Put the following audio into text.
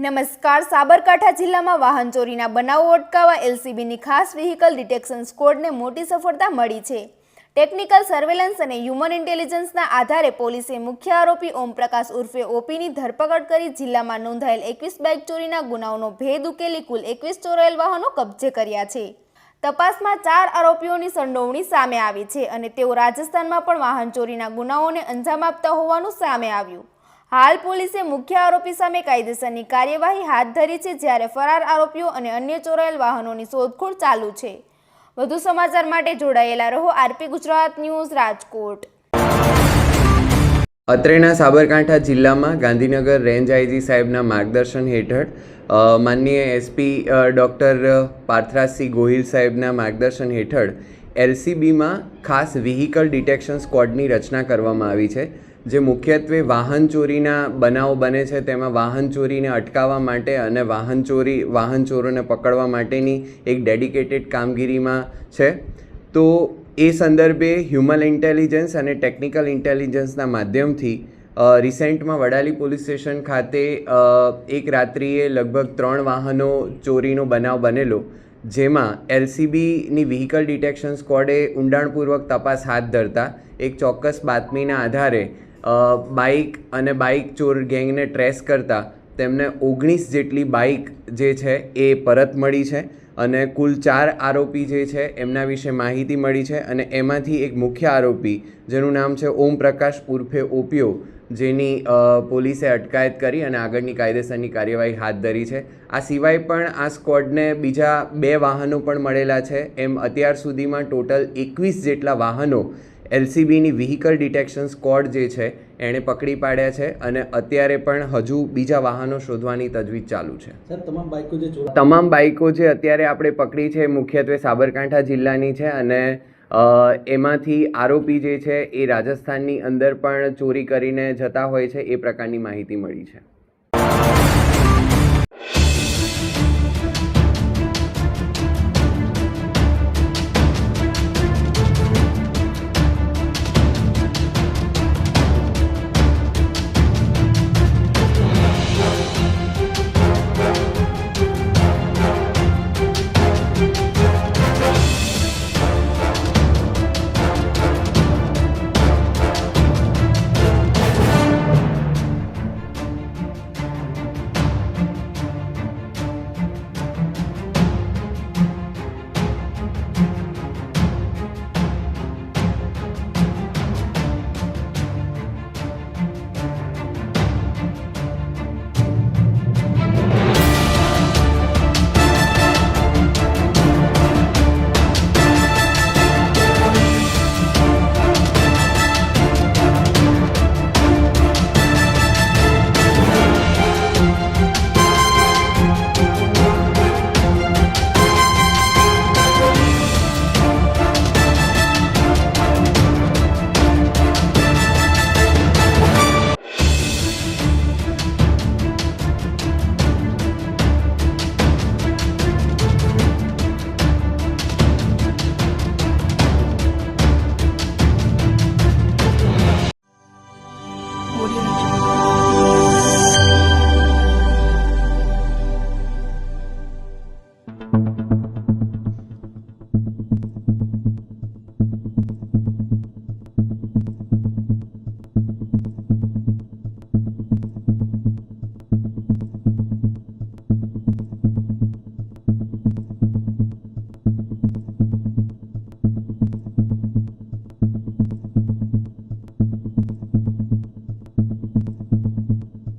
નમસ્કાર. સાબરકાંઠા જિલ્લામાં વાહન ચોરીના બનાવો અટકાવવા એલસીબીની ખાસ વ્હીકલ ડિટેક્શન સ્ક્વોડને મોટી સફળતા મળી છે. ટેકનિકલ સર્વેલન્સ અને હ્યુમન ઇન્ટેલિજન્સના આધારે પોલીસે મુખ્ય આરોપી ઓમપ્રકાશ ઉર્ફે ઓપીની ધરપકડ કરી જિલ્લામાં નોંધાયેલ 21 બાઇક ચોરીના ગુનાઓનો ભેદ ઉકેલી કુલ 21 ચોરાયેલ વાહનો કબજે કર્યા છે. તપાસમાં 4 આરોપીઓની સંડોવણી સામે આવી છે અને તેઓ રાજસ્થાનમાં પણ વાહન ચોરીના ગુનાઓને અંજામ આપતા હોવાનું સામે આવ્યું. હાલ પોલીસે મુખ્ય આરોપી સામે કાયદેસરની કાર્યવાહી હાથ ધરી છે, જ્યારે ફરાર આરોપીઓ અને અન્ય ચોરાયેલ વાહનોની શોધખોળ ચાલુ છે. વધુ સમાચાર માટે જોડાયેલા રહો આરપી ગુજરાત ન્યૂઝ, રાજકોટ. અત્રેના સાબરકાંઠા જિલ્લામાં ગાંધીનગર રેન્જ આઈજી સાહેબના માર્ગદર્શન હેઠળ માનનીય એસપી ડૉક્ટર પાર્થરાજસિંહ ગોહિલ સાહેબના માર્ગદર્શન હેઠળ એલસીબીમાં ખાસ વ્હીકલ ડિટેક્શન સ્ક્વોડની રચના કરવામાં આવી છે, જે મુખ્યત્વે વાહન ચોરીના બનાવો બને છે તેમાં વાહન ચોરીને અટકાવવા માટે અને વાહન ચોરોને પકડવા માટેની એક ડેડિકેટેડ કામગીરીમાં છે. તો એ સંદર્ભે હ્યુમન ઇન્ટેલિજન્સ અને ટેકનિકલ ઇન્ટેલિજન્સના માધ્યમથી રિસેન્ટમાં વડાલી પોલીસ સ્ટેશન ખાતે એક રાત્રિએ લગભગ 3 વાહનો ચોરીનો બનાવ બનેલો, જેમાં એલસીબીની વ્હીકલ ડિટેક્શન સ્ક્વોડે ઊંડાણપૂર્વક તપાસ હાથ ધરતા એક ચોક્કસ બાતમીના આધારે બાઇક ચોર ગેંગને ટ્રેસ કરતા તેમને 19 જેટલી બાઇક જે છે એ પરત મળી છે અને કુલ 4 આરોપી જે છે એમના વિશે માહિતી મળી છે અને એમાંથી એક મુખ્ય આરોપી જેનું નામ છે ઓમપ્રકાશ ઉર્ફે ઓપીઓ, જેની પોલીસે અટકાયત કરી અને આગળની કાયદેસરની કાર્યવાહી હાથ ધરી છે. આ સિવાય પણ આ સ્ક્વોડને બીજા 2 વાહનો પણ મળેલા છે. એમ અત્યાર સુધીમાં ટોટલ 21 જેટલા વાહનો એલસીબીની વ્હીકલ ડિટેક્શન સ્ક્વોડ જે છે એણે પકડી પાડ્યા છે અને અત્યારે પણ હજુ બીજા વાહનો શોધવાની તજવીજ ચાલુ છે. તમામ બાઇકો જે અત્યારે આપણે પકડી છે મુખ્યત્વે સાબરકાંઠા જિલ્લાની છે અને એમાંથી આરોપી જે છે એ રાજસ્થાનની અંદર પણ ચોરી કરીને જતા હોય છે એ પ્રકારની માહિતી મળી છે.